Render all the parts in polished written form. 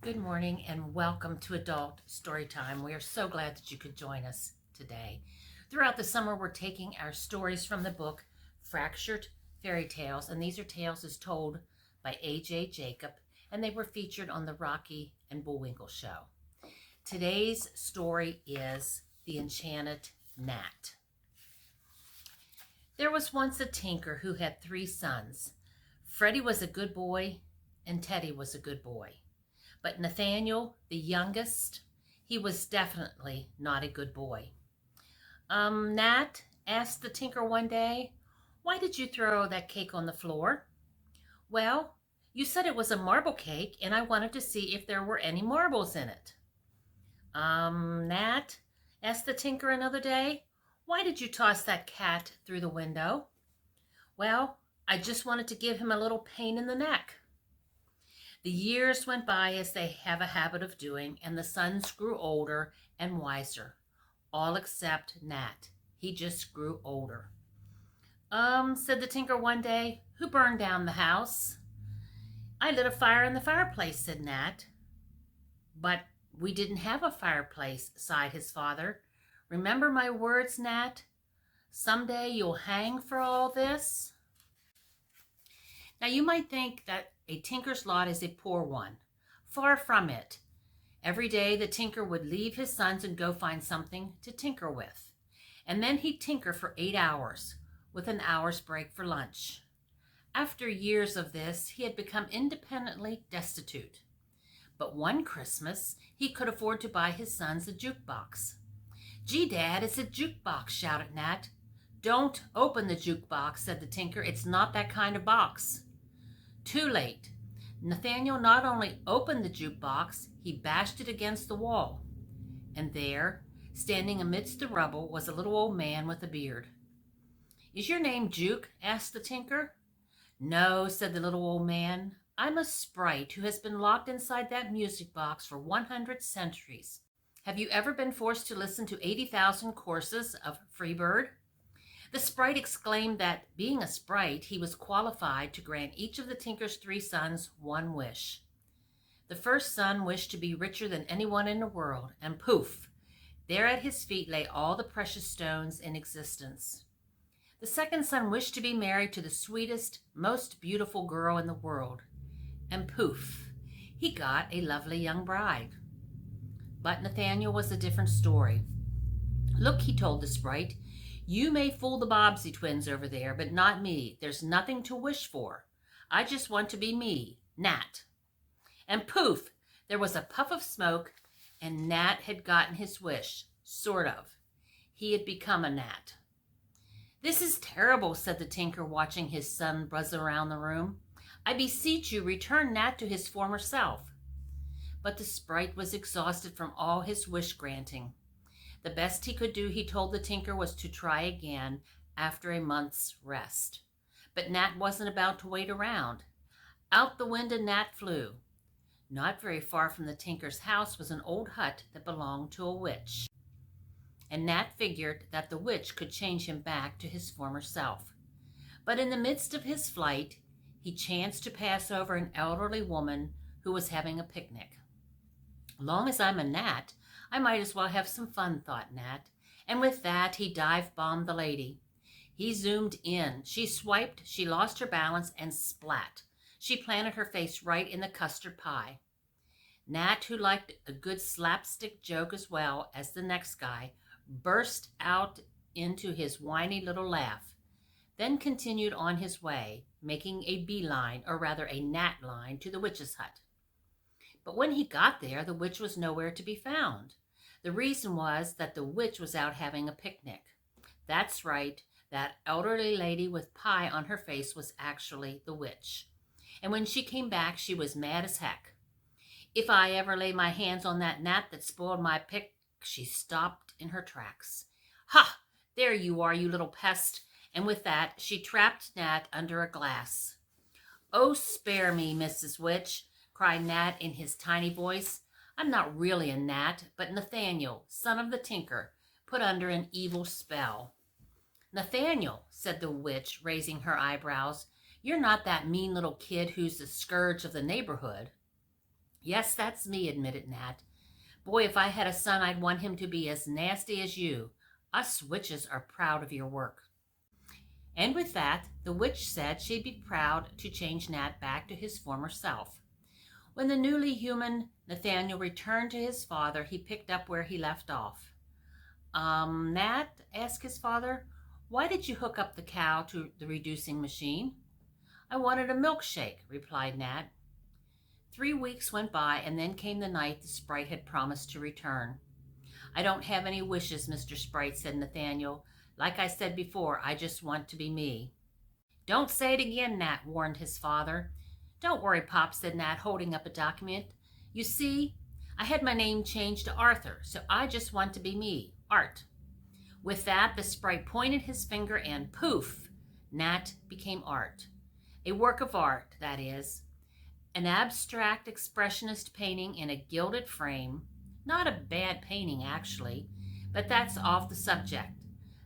Good morning and welcome to Adult Storytime. We are so glad that you could join us today. Throughout the summer, we're taking our stories from the book Fractured Fairy Tales, and these are tales as told by A.J. Jacob, and they were featured on the Rocky and Bullwinkle show. Today's story is The Enchanted Gnat. There was once a tinker who had 3 sons. Freddie was a good boy, and Teddy was a good boy. But Nathaniel, the youngest, he was definitely not a good boy. Nat, asked the tinker one day, why did you throw that cake on the floor? Well, you said it was a marble cake, and I wanted to see if there were any marbles in it. Nat, asked the tinker another day, why did you toss that cat through the window? Well, I just wanted to give him a little pain in the neck. The years went by as they have a habit of doing, and the sons grew older and wiser. All except Nat. He just grew older. Said the tinker one day, who burned down the house? I lit a fire in the fireplace, said Nat. But we didn't have a fireplace, sighed his father. Remember my words, Nat? Someday you'll hang for all this. Now you might think that a tinker's lot is a poor one. Far from it. Every day the tinker would leave his sons and go find something to tinker with. And then he'd tinker for 8 hours, with an hour's break for lunch. After years of this, he had become independently destitute. But one Christmas, he could afford to buy his sons a jukebox. Gee, Dad, it's a jukebox, shouted Nat. Don't open the jukebox, said the tinker. It's not that kind of box. Too late. Nathaniel not only opened the jukebox, he bashed it against the wall. And there, standing amidst the rubble, was a little old man with a beard. Is your name Juke? Asked the tinker. No, said the little old man. I'm a sprite who has been locked inside that music box for 100 centuries. Have you ever been forced to listen to 80,000 courses of Freebird? The sprite exclaimed that, being a sprite, he was qualified to grant each of the tinker's 3 sons one wish. The first son wished to be richer than anyone in the world, and poof, there at his feet lay all the precious stones in existence. The second son wished to be married to the sweetest, most beautiful girl in the world, and poof, he got a lovely young bride. But Nathaniel was a different story. Look, he told the sprite, you may fool the Bobbsey twins over there, but not me. There's nothing to wish for. I just want to be me, Nat. And poof, there was a puff of smoke, and Nat had gotten his wish, sort of. He had become a gnat. This is terrible, said the tinker, watching his son buzz around the room. I beseech you, return Nat to his former self. But the sprite was exhausted from all his wish granting. The best he could do, he told the tinker, was to try again after a month's rest. But Nat wasn't about to wait around. Out the window Nat flew. Not very far from the tinker's house was an old hut that belonged to a witch. And Nat figured that the witch could change him back to his former self. But in the midst of his flight, he chanced to pass over an elderly woman who was having a picnic. Long as I'm a gnat, I might as well have some fun, thought Nat. And with that, he dive-bombed the lady. He zoomed in. She swiped, she lost her balance, and splat. She planted her face right in the custard pie. Nat, who liked a good slapstick joke as well as the next guy, burst out into his whiny little laugh, then continued on his way, making a beeline, or rather a gnat line, to the witch's hut. But when he got there, the witch was nowhere to be found. The reason was that the witch was out having a picnic. That's right, that elderly lady with pie on her face was actually the witch. And when she came back, she was mad as heck. If I ever lay my hands on that gnat that spoiled my pic, she stopped in her tracks. Ha! There you are, you little pest. And with that, she trapped Nat under a glass. Oh, spare me, Mrs. Witch, cried Nat in his tiny voice. I'm not really a gnat, but Nathaniel, son of the tinker, put under an evil spell. Nathaniel, said the witch, raising her eyebrows, you're not that mean little kid who's the scourge of the neighborhood. Yes, that's me, admitted Nat. Boy, if I had a son, I'd want him to be as nasty as you. Us witches are proud of your work. And with that, the witch said she'd be proud to change Nat back to his former self. When the newly human Nathaniel returned to his father, he picked up where he left off. Nat, asked his father, why did you hook up the cow to the reducing machine? I wanted a milkshake, replied Nat. 3 weeks went by, and then came the night the sprite had promised to return. I don't have any wishes, Mr. Sprite, said Nathaniel. Like I said before, I just want to be me. Don't say it again, Nat, warned his father. Don't worry, Pop, said Nat, holding up a document. You see, I had my name changed to Arthur, so I just want to be me, Art. With that, the sprite pointed his finger and poof, Nat became Art. A work of art, that is. An abstract expressionist painting in a gilded frame. Not a bad painting, actually, but that's off the subject.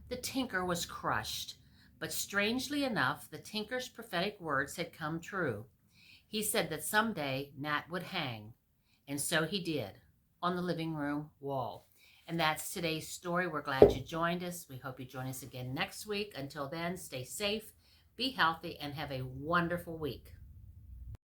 The tinker was crushed, but strangely enough, the tinker's prophetic words had come true. He said that someday Nat would hang, and so he did, on the living room wall. And that's today's story. We're glad you joined us. We hope you join us again next week. Until then, stay safe, be healthy, and have a wonderful week.